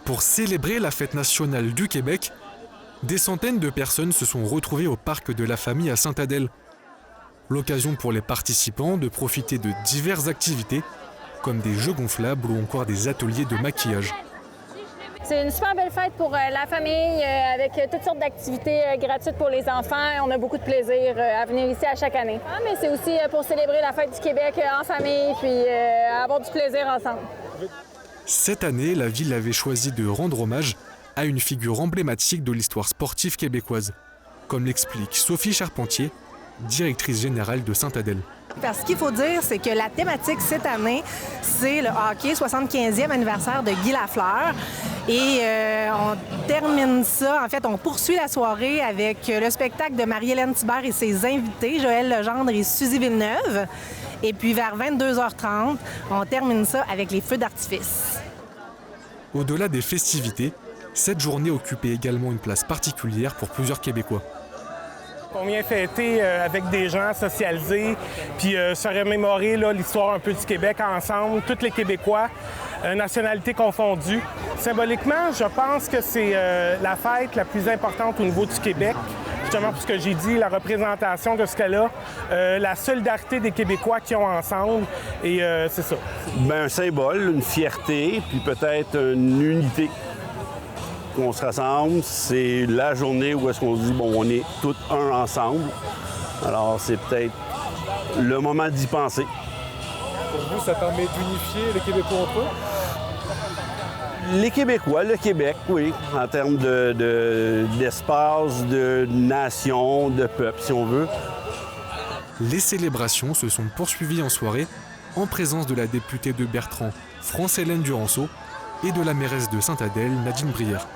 Pour célébrer la fête nationale du Québec, des centaines de personnes se sont retrouvées au parc de la famille à Sainte-Adèle. L'occasion pour les participants de profiter de diverses activités, comme des jeux gonflables ou encore des ateliers de maquillage. C'est une super belle fête pour la famille, avec toutes sortes d'activités gratuites pour les enfants. On a beaucoup de plaisir à venir ici à chaque année. Mais c'est aussi pour célébrer la fête du Québec en famille, puis avoir du plaisir ensemble. Cette année, la ville avait choisi de rendre hommage à une figure emblématique de l'histoire sportive québécoise, comme l'explique Sophie Charpentier, directrice générale de Sainte-Adèle. Parce qu'il faut dire, c'est que la thématique cette année, c'est le hockey, 75e anniversaire de Guy Lafleur. Et on termine ça, en fait, on poursuit la soirée avec le spectacle de Marie-Hélène Thibert et ses invités, Joël Legendre et Suzy Villeneuve. Et puis vers 22h30, on termine ça avec les feux d'artifice. Au-delà des festivités, cette journée occupait également une place particulière pour plusieurs Québécois. On vient fêter avec des gens, socialiser, puis se remémorer l'histoire un peu du Québec ensemble, tous les Québécois, nationalités confondues. Symboliquement, je pense que c'est la fête la plus importante au niveau du Québec. Justement, pour ce que j'ai dit, la représentation de ce qu'elle a, la solidarité des Québécois qui ont ensemble, et c'est ça. Bien, un symbole, une fierté, puis peut-être une unité. On se rassemble, c'est la journée où est-ce qu'on se dit, bon, on est tous un ensemble. Alors, c'est peut-être le moment d'y penser. Pour vous, ça permet d'unifier les Québécois entre eux? Les Québécois, le Québec, oui, en termes d'espace, de nation, de peuple, si on veut. Les célébrations se sont poursuivies en soirée en présence de la députée de Bertrand, France-Hélène Duranceau, et de la mairesse de Sainte-Adèle, Nadine Brière.